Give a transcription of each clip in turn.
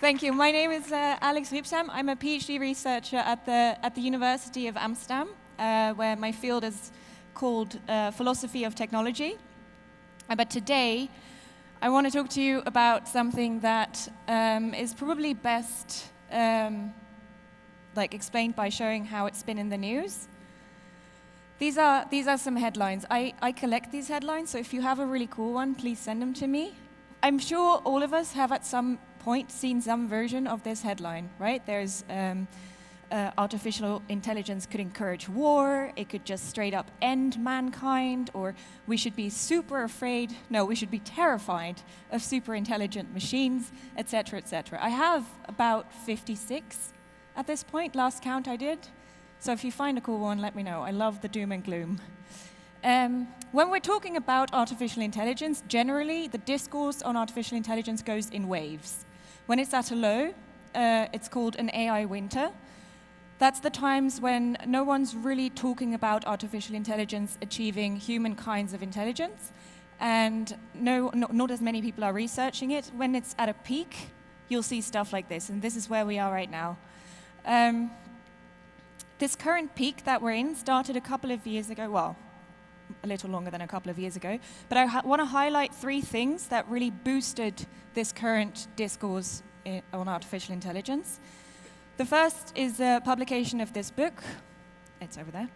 Thank you. My name is Alix Rübsaam. I'm a PhD researcher at the University of Amsterdam, where my field is called Philosophy of Technology. But today, I want to talk to you about something that is probably best explained by showing how it's been in the news. These are some headlines. I collect these headlines, so if you have a really cool one, please send them to me. I'm sure all of us have at some point seen some version of this headline, right? There's artificial intelligence could encourage war, it could just straight up end mankind, or we should be we should be terrified of super intelligent machines, etc., etc. I have about 56 at this point, last count I did. So if you find a cool one, let me know. I love the doom and gloom. When we're talking about artificial intelligence, generally the discourse on artificial intelligence goes in waves. When it's at a low, it's called an AI winter. That's the times when no one's really talking about artificial intelligence achieving human kinds of intelligence, and not as many people are researching it. When it's at a peak, you'll see stuff like this, and this is where we are right now. This current peak that we're in started a couple of years ago, well, a little longer than a couple of years ago, but I want to highlight three things that really boosted this current discourse on artificial intelligence. The first is the publication of this book. It's over there.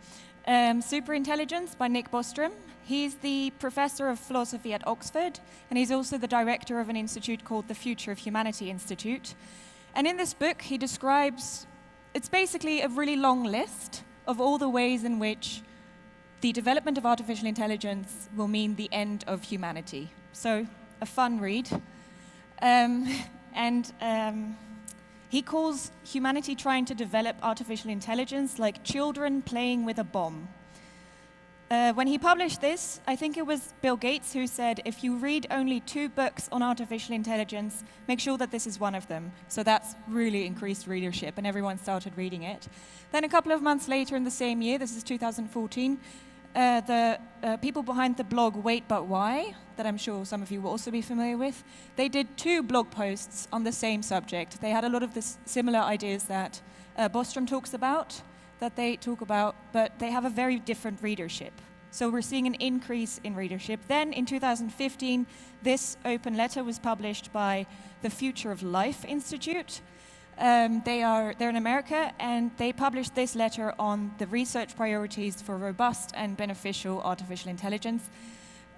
Superintelligence by Nick Bostrom. He's the professor of philosophy at Oxford, and he's also the director of an institute called the Future of Humanity Institute. And in this book, he describes, it's basically a really long list of all the ways in which the development of artificial intelligence will mean the end of humanity. So, a fun read. He calls humanity trying to develop artificial intelligence like children playing with a bomb. When he published this, I think it was Bill Gates who said, if you read only 2 books on artificial intelligence, make sure that this is one of them. So that's really increased readership, and everyone started reading it. Then a couple of months later in the same year, this is 2014, the people behind the blog Wait But Why, that I'm sure some of you will also be familiar with, they did 2 blog posts on the same subject. They had a lot of the similar ideas that Bostrom talks about, but they have a very different readership. So we're seeing an increase in readership. Then in 2015, this open letter was published by the Future of Life Institute. They're in America, and they published this letter on the research priorities for robust and beneficial artificial intelligence,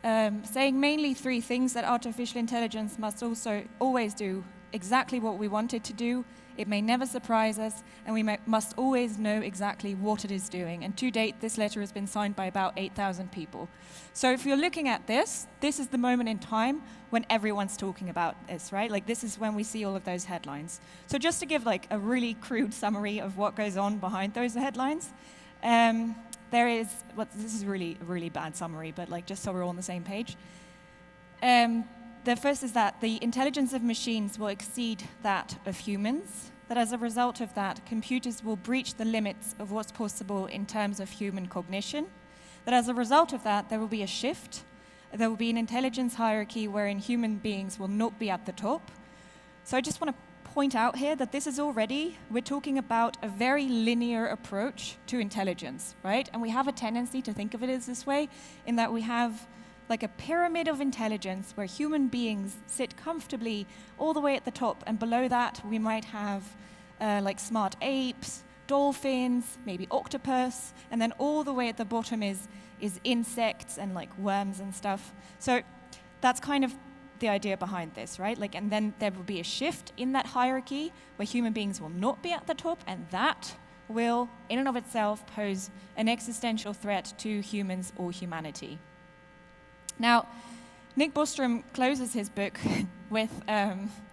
saying mainly 3 things: that artificial intelligence must also always do exactly what we want it to do, it may never surprise us, and we must always know exactly what it is doing. And to date, this letter has been signed by about 8,000 people. So if you're looking at this is the moment in time when everyone's talking about this, right? Like, this is when we see all of those headlines. So just to give like a really crude summary of what goes on behind those headlines, this is really a really bad summary, but like just so we're all on the same page. The first is that the intelligence of machines will exceed that of humans, that as a result of that, computers will breach the limits of what's possible in terms of human cognition, that as a result of that, there will be a shift, there will be an intelligence hierarchy wherein human beings will not be at the top. So I just want to point out here that this is we're talking about a very linear approach to intelligence, right? And we have a tendency to think of it as this way, in that we have like a pyramid of intelligence where human beings sit comfortably all the way at the top, and below that we might have like smart apes, dolphins, maybe octopus, and then all the way at the bottom is insects and like worms and stuff. So that's kind of the idea behind this, right? Like, and then there will be a shift in that hierarchy where human beings will not be at the top, and that will, in and of itself, pose an existential threat to humans or humanity. Now, Nick Bostrom closes his book with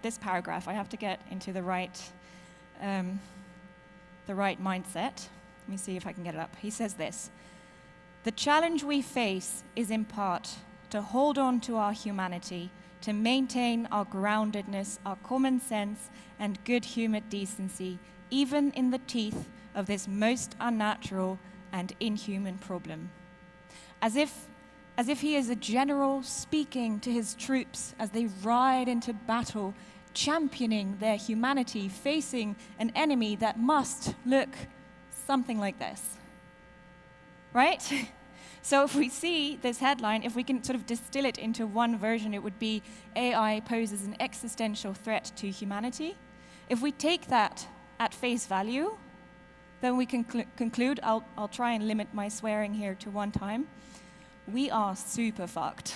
this paragraph. I have to get into the right mindset. Let me see if I can get it up. He says this: "The challenge we face is in part to hold on to our humanity, to maintain our groundedness, our common sense, and good-humored decency, even in the teeth of this most unnatural and inhuman problem." As if he is a general speaking to his troops as they ride into battle championing their humanity, facing an enemy that must look something like this, right? So if we see this headline, if we can sort of distill it into one version, it would be AI poses an existential threat to humanity. If we take that at face value, then we can conclude, I'll try and limit my swearing here to one time, we are super fucked,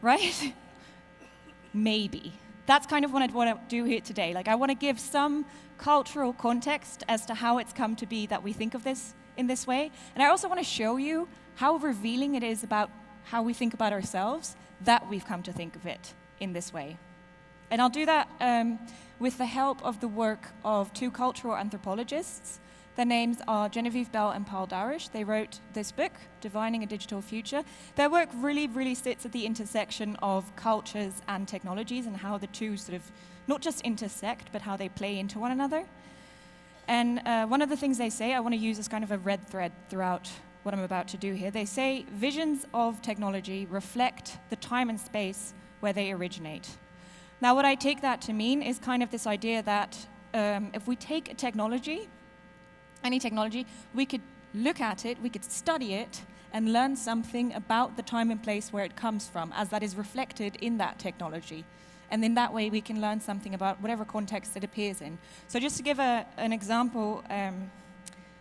right? Maybe. That's kind of what I want to do here today. Like, I want to give some cultural context as to how it's come to be that we think of this in this way. And I also want to show you how revealing it is about how we think about ourselves that we've come to think of it in this way. And I'll do that with the help of the work of two cultural anthropologists. Their names are Genevieve Bell and Paul Dowrish. They wrote this book, Divining a Digital Future. Their work really, really sits at the intersection of cultures and technologies and how the two sort of not just intersect, but how they play into one another. And one of the things they say, I want to use as kind of a red thread throughout what I'm about to do here. They say visions of technology reflect the time and space where they originate. Now, what I take that to mean is kind of this idea that if we take a technology, any technology, we could look at it, we could study it, and learn something about the time and place where it comes from, as that is reflected in that technology. And in that way, we can learn something about whatever context it appears in. So just to give an example,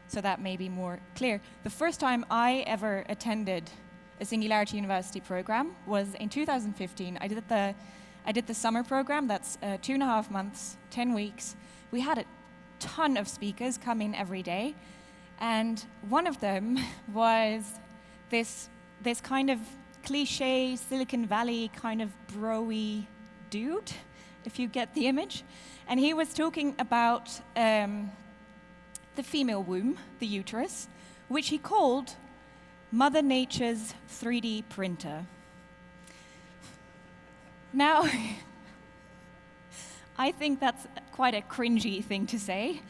so that may be more clear, the first time I ever attended a Singularity University program was in 2015. I did the summer program, that's 2.5 months, 10 weeks. We had a ton of speakers come in every day, and one of them was this kind of cliche Silicon Valley kind of bro-y dude, if you get the image. And he was talking about the female womb, the uterus, which he called Mother Nature's 3D printer. Now, I think that's quite a cringy thing to say,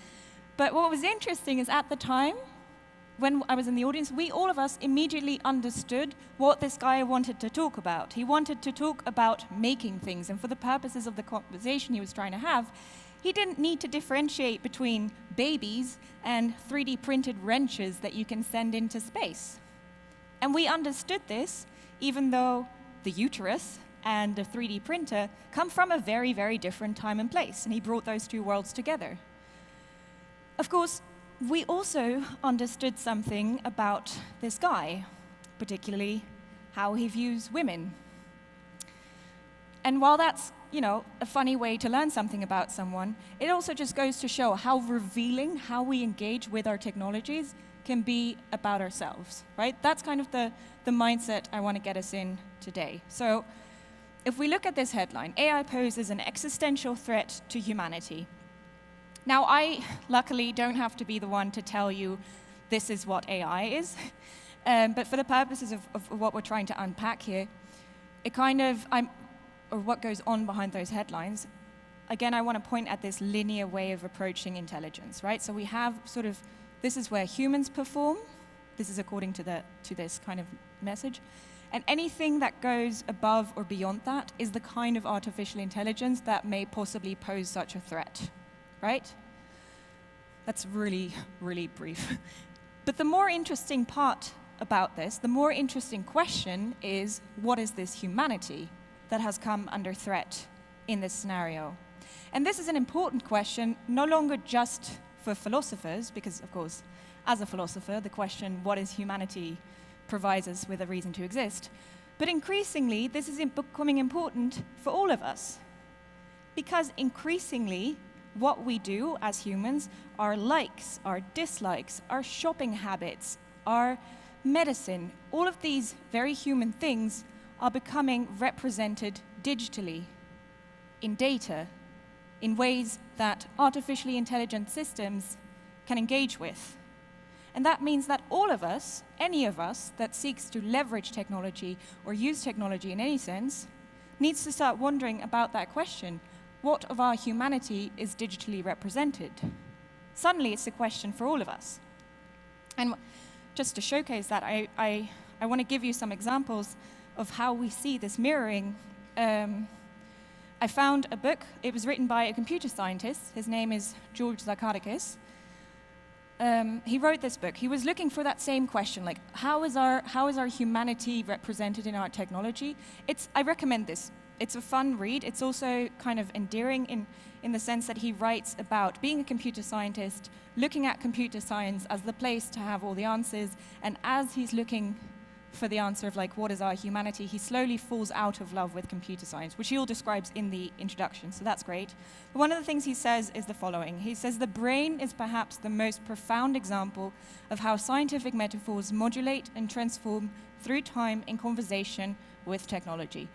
but what was interesting is at the time, when I was in the audience, all of us immediately understood what this guy wanted to talk about. He wanted to talk about making things, and for the purposes of the conversation he was trying to have, he didn't need to differentiate between babies and 3D printed wrenches that you can send into space. And we understood this, even though the uterus and the 3D printer come from a very, very different time and place, and he brought those two worlds together. Of course, we also understood something about this guy, particularly how he views women. And while that's, a funny way to learn something about someone, it also just goes to show how revealing how we engage with our technologies can be about ourselves, right? That's kind of the mindset I want to get us in today. So if we look at this headline, AI poses an existential threat to humanity. Now, I luckily don't have to be the one to tell you this is what AI is, but for the purposes of what we're trying to unpack here, or what goes on behind those headlines, again, I want to point at this linear way of approaching intelligence, right? So we have this is where humans perform, this is according to this kind of message, and anything that goes above or beyond that is the kind of artificial intelligence that may possibly pose such a threat, right? That's really, really brief. But the more interesting part about this, the more interesting question is, what is this humanity that has come under threat in this scenario? And this is an important question, no longer just for philosophers, because, of course, as a philosopher, the question, what is humanity, provides us with a reason to exist. But increasingly, this is becoming important for all of us. Because increasingly, what we do as humans, our likes, our dislikes, our shopping habits, our medicine, all of these very human things are becoming represented digitally, in data, in ways that artificially intelligent systems can engage with. And that means that all of us, any of us that seeks to leverage technology or use technology in any sense, needs to start wondering about that question. What of our humanity is digitally represented? Suddenly it's a question for all of us. And just to showcase that, I want to give you some examples of how we see this mirroring I found a book. It was written by a computer scientist. His name is George Zakharikis. He wrote this book. He was looking for that same question, like how is our humanity represented in our technology? I recommend this. It's a fun read. It's also kind of endearing in the sense that he writes about being a computer scientist, looking at computer science as the place to have all the answers, and as he's looking for the answer of like what is our humanity, he slowly falls out of love with computer science, which he all describes in the introduction, so that's great. But one of the things he says is the following. He says, the brain is perhaps the most profound example of how scientific metaphors modulate and transform through time in conversation with technology.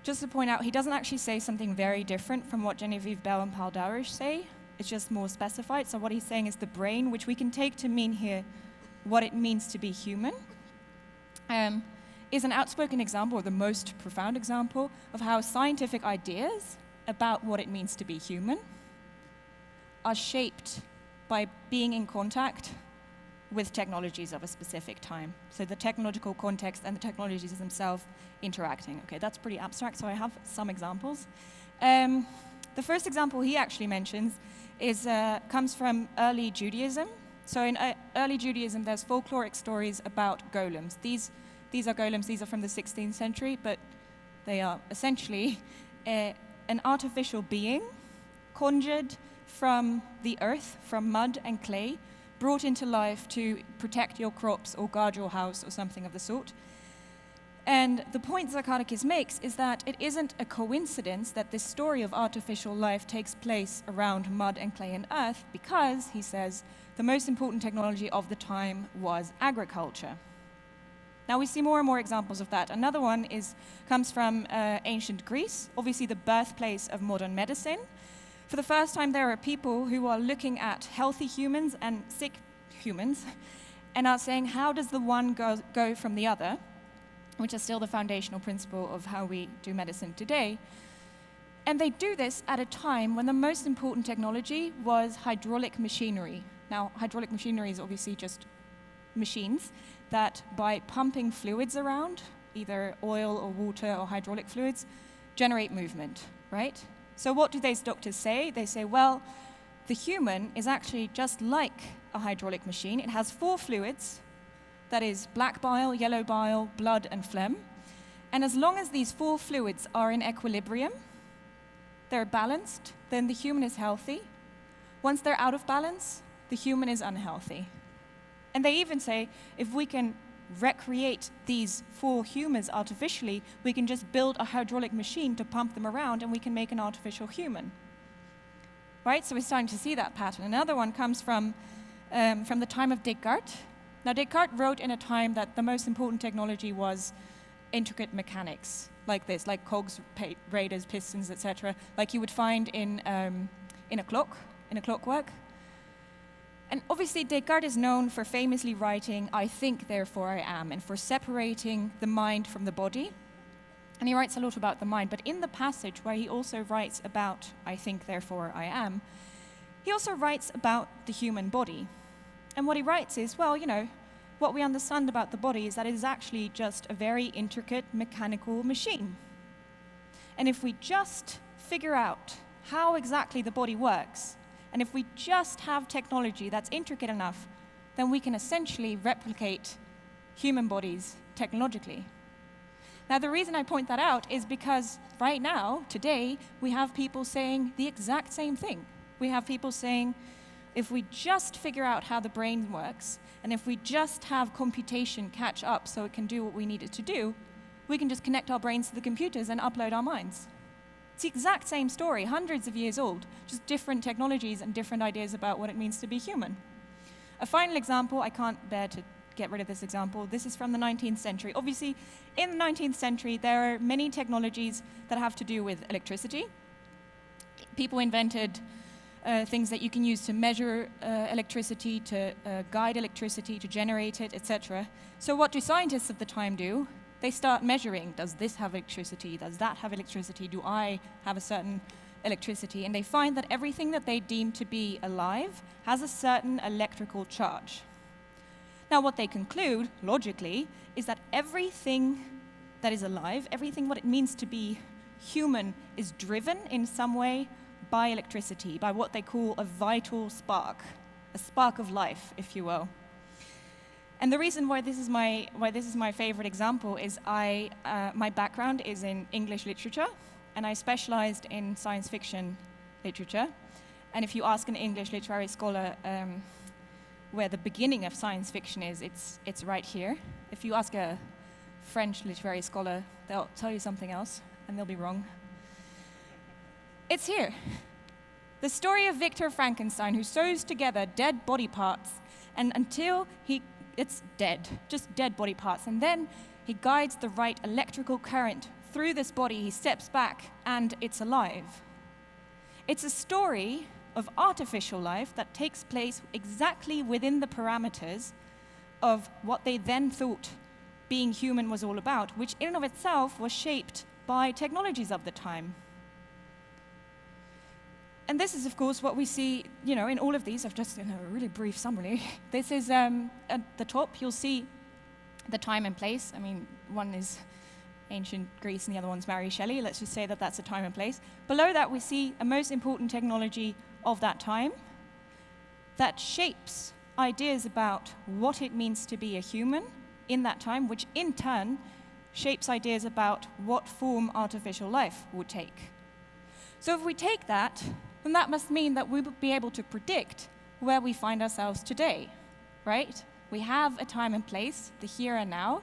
Just to point out, he doesn't actually say something very different from what Genevieve Bell and Paul Dowrish say. It's just more specified. So what he's saying is the brain, which we can take to mean here what it means to be human, is an outspoken example, or the most profound example, of how scientific ideas about what it means to be human are shaped by being in contact with technologies of a specific time. So the technological context and the technologies themselves interacting. Okay, that's pretty abstract, so I have some examples. The first example he actually mentions comes from early Judaism. So in early Judaism, there's folkloric stories about golems. These are golems, these are from the 16th century, but they are essentially an artificial being conjured from the earth, from mud and clay, brought into life to protect your crops or guard your house or something of the sort. And the point Zakharikis makes is that it isn't a coincidence that this story of artificial life takes place around mud and clay and earth because, he says, the most important technology of the time was agriculture. Now we see more and more examples of that. Another one comes from ancient Greece, obviously the birthplace of modern medicine. For the first time, there are people who are looking at healthy humans and sick humans and are saying, how does the one go from the other, which is still the foundational principle of how we do medicine today. And they do this at a time when the most important technology was hydraulic machinery. Now, hydraulic machinery is obviously just machines that, by pumping fluids around, either oil or water or hydraulic fluids, generate movement, right? So what do these doctors say? They say, well, the human is actually just like a hydraulic machine. It has 4 fluids, that is black bile, yellow bile, blood, and phlegm. And as long as these 4 fluids are in equilibrium, they're balanced, then the human is healthy. Once they're out of balance, the human is unhealthy. And they even say, if we can recreate these 4 humans artificially, we can just build a hydraulic machine to pump them around and we can make an artificial human. Right? So we're starting to see that pattern. Another one comes from the time of Descartes. Now, Descartes wrote in a time that the most important technology was intricate mechanics, like this, like cogs, radars, pistons, etc., like you would find in a clockwork. And obviously, Descartes is known for famously writing, "I think, therefore I am," and for separating the mind from the body. And he writes a lot about the mind. But in the passage where he also writes about, "I think, therefore I am," he also writes about the human body. And what he writes is, well, what we understand about the body is that it is actually just a very intricate mechanical machine. And if we just figure out how exactly the body works, and if we just have technology that's intricate enough, then we can essentially replicate human bodies technologically. Now, the reason I point that out is because right now, today, we have people saying the exact same thing. We have people saying, if we just figure out how the brain works, and if we just have computation catch up so it can do what we need it to do, we can just connect our brains to the computers and upload our minds. It's the exact same story, hundreds of years old, just different technologies and different ideas about what it means to be human. A final example, I can't bear to get rid of this example. This is from the 19th century. Obviously, in the 19th century, there are many technologies that have to do with electricity. People invented things that you can use to measure electricity, to guide electricity, to generate it, etc. So what do scientists of the time do? They start measuring, does this have electricity? Does that have electricity? Do I have a certain electricity? And they find that everything that they deem to be alive has a certain electrical charge. Now, what they conclude, logically, is that everything that is alive, everything what it means to be human is driven in some way by electricity, by what they call a vital spark, a spark of life, if you will. And the reason why this is my favorite example is my background is in English literature, and I specialized in science fiction literature. And if you ask an English literary scholar where the beginning of science fiction is, it's right here. If you ask a French literary scholar, they'll tell you something else, and they'll be wrong. It's here. The story of Victor Frankenstein, who sews together dead body parts, and until it's dead, just dead body parts, and then he guides the right electrical current through this body, he steps back, and it's alive. It's a story of artificial life that takes place exactly within the parameters of what they then thought being human was all about, which in and of itself was shaped by technologies of the time. And this is, of course, what we see, in all of these. I've just, a really brief summary. This is, at the top, you'll see the time and place. I mean, one is ancient Greece and the other one's Mary Shelley. Let's just say that that's a time and place. Below that, we see a most important technology of that time that shapes ideas about what it means to be a human in that time, which in turn shapes ideas about what form artificial life would take. So if we take that, then that must mean that we would be able to predict where we find ourselves today, right? We have a time and place, the here and now.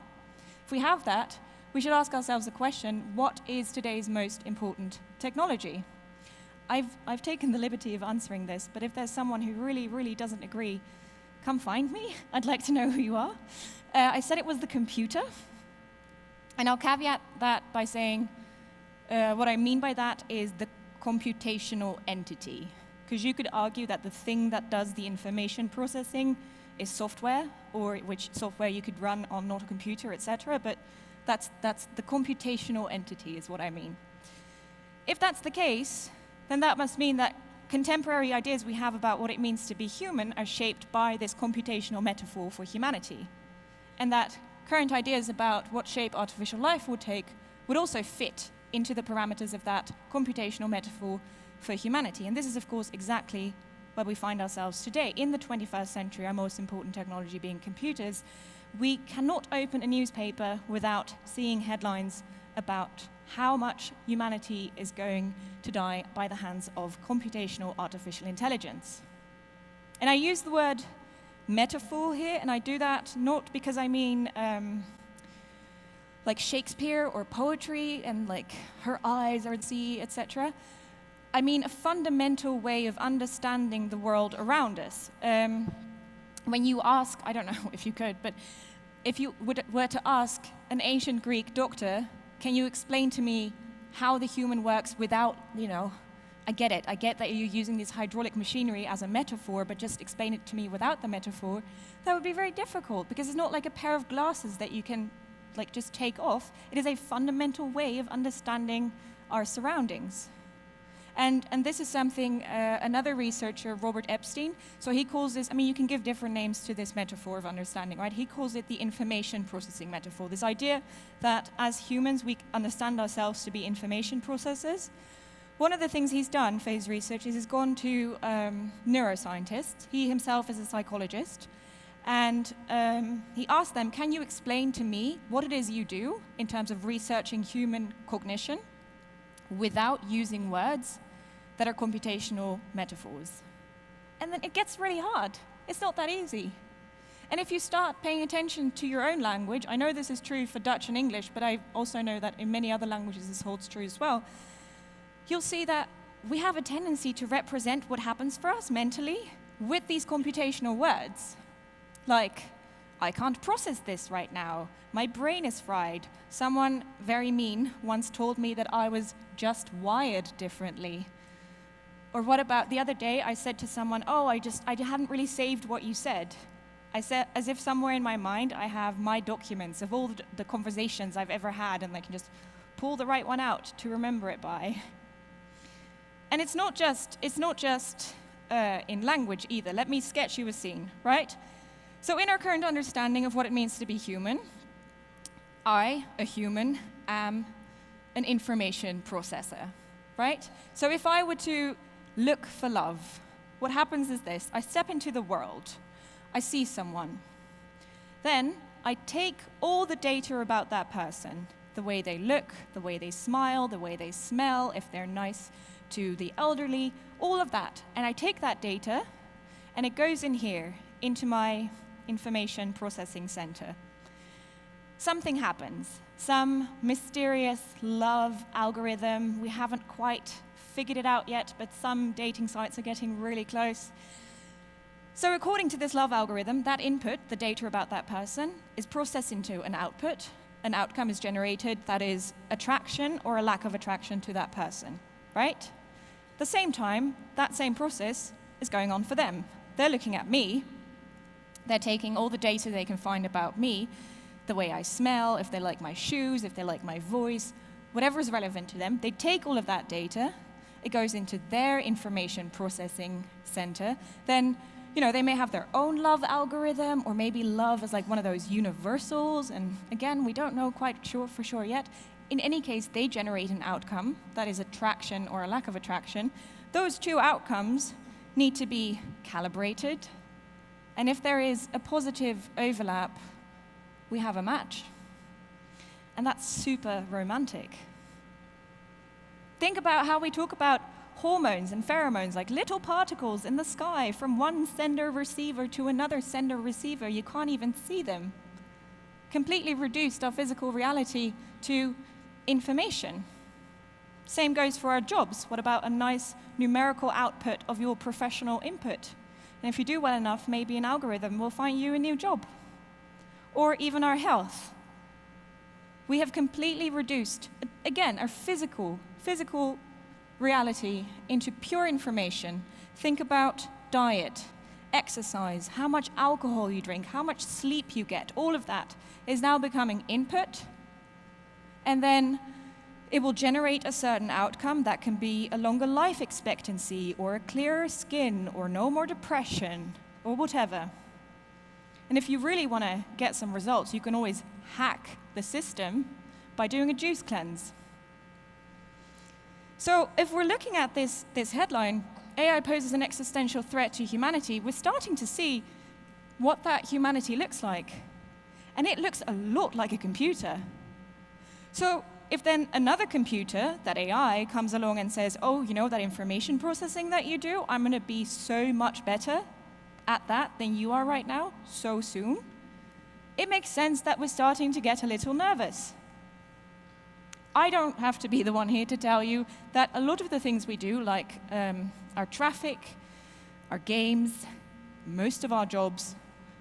If we have that, we should ask ourselves the question, what is today's most important technology? I've taken the liberty of answering this, but if there's someone who really, really doesn't agree, come find me. I'd like to know who you are. I said it was the computer, and I'll caveat that by saying what I mean by that is the computational entity, because you could argue that the thing that does the information processing is software, or which software you could run on not a computer, etc. But that's the computational entity is what I mean. If that's the case, then that must mean that contemporary ideas we have about what it means to be human are shaped by this computational metaphor for humanity, and that current ideas about what shape artificial life would take would also fit into the parameters of that computational metaphor for humanity. And this is, of course, exactly where we find ourselves today. In the 21st century, our most important technology being computers, we cannot open a newspaper without seeing headlines about how much humanity is going to die by the hands of computational artificial intelligence. And I use the word metaphor here, and I do that not because I mean like Shakespeare or poetry and like her eyes are the sea, etc. I mean a fundamental way of understanding the world around us. When you ask, I don't know if you could, but if you were to ask an ancient Greek doctor, can you explain to me how the human works without, I get it. I get that you're using this hydraulic machinery as a metaphor, but just explain it to me without the metaphor. That would be very difficult, because it's not like a pair of glasses that you can just take off. It is a fundamental way of understanding our surroundings. And this is something another researcher, Robert Epstein, so he calls this, you can give different names to this metaphor of understanding, right? He calls it the information processing metaphor, this idea that as humans we understand ourselves to be information processors. One of the things he's done for his research is he's gone to neuroscientists. He himself is a psychologist. And he asked them, can you explain to me what it is you do in terms of researching human cognition without using words that are computational metaphors? And then it gets really hard. It's not that easy. And if you start paying attention to your own language, I know this is true for Dutch and English, but I also know that in many other languages this holds true as well, you'll see that we have a tendency to represent what happens for us mentally with these computational words. Like, I can't process this right now. My brain is fried. Someone very mean once told me that I was just wired differently. Or what about the other day I said to someone, I hadn't really saved what you said. I said, as if somewhere in my mind I have my documents of all the conversations I've ever had, and I can just pull the right one out to remember it by. And it's not just in language either. Let me sketch you a scene, right? So in our current understanding of what it means to be human, I, a human, am an information processor, right? So if I were to look for love, what happens is this. I step into the world. I see someone. Then I take all the data about that person, the way they look, the way they smile, the way they smell, if they're nice to the elderly, all of that. And I take that data, and it goes in here, into my information processing center. Something happens. Some mysterious love algorithm. We haven't quite figured it out yet, but some dating sites are getting really close. So according to this love algorithm, that input, the data about that person, is processed into an output. An outcome is generated that is attraction or a lack of attraction to that person, right? At the same time, that same process is going on for them. They're looking at me. They're taking all the data they can find about me, the way I smell, if they like my shoes, if they like my voice, whatever is relevant to them. They take all of that data. It goes into their information processing center. Then, they may have their own love algorithm, or maybe love is like one of those universals. And again, we don't know quite for sure yet. In any case, they generate an outcome that is attraction or a lack of attraction. Those two outcomes need to be calibrated. And if there is a positive overlap, we have a match. And that's super romantic. Think about how we talk about hormones and pheromones, like little particles in the sky from one sender-receiver to another sender-receiver. You can't even see them. Completely reduced our physical reality to information. Same goes for our jobs. What about a nice numerical output of your professional input? And if you do well enough, maybe an algorithm will find you a new job. Or even our health. We have completely reduced, again, our physical reality into pure information. Think about diet, exercise, how much alcohol you drink, how much sleep you get. All of that is now becoming input. And then it will generate a certain outcome that can be a longer life expectancy, or a clearer skin, or no more depression, or whatever. And if you really want to get some results, you can always hack the system by doing a juice cleanse. So if we're looking at this headline, AI poses an existential threat to humanity, we're starting to see what that humanity looks like. And it looks a lot like a computer. So if then another computer, that AI, comes along and says, oh, that information processing that you do, I'm going to be so much better at that than you are right now, so soon, it makes sense that we're starting to get a little nervous. I don't have to be the one here to tell you that a lot of the things we do, like our traffic, our games, most of our jobs,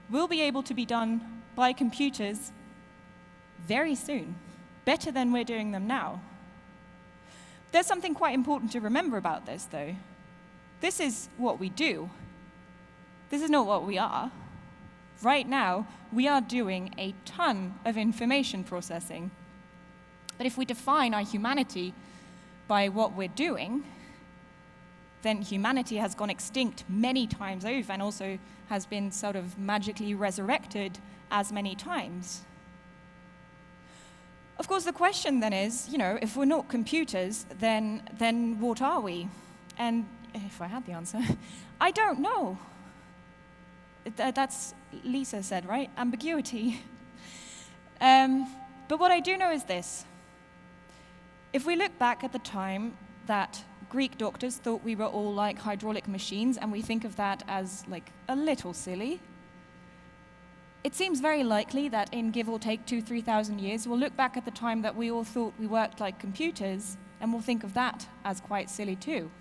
will be able to be done by computers very soon, better than we're doing them now. There's something quite important to remember about this, though. This is what we do. This is not what we are. Right now, we are doing a ton of information processing. But if we define our humanity by what we're doing, then humanity has gone extinct many times over and also has been sort of magically resurrected as many times. Of course, the question then is, if we're not computers, then what are we? And if I had the answer, I don't know. That's Lisa said, right? Ambiguity. But what I do know is this. If we look back at the time that Greek doctors thought we were all like hydraulic machines, and we think of that as like a little silly, it seems very likely that in give or take 2,000-3,000 years, we'll look back at the time that we all thought we worked like computers, and we'll think of that as quite silly too.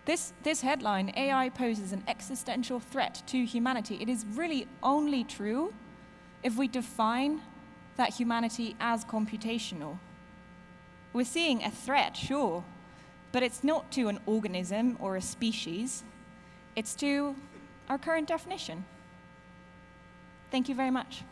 This headline, AI poses an existential threat to humanity, it is really only true if we define that humanity as computational. We're seeing a threat, sure, but it's not to an organism or a species, it's to our current definition. Thank you very much.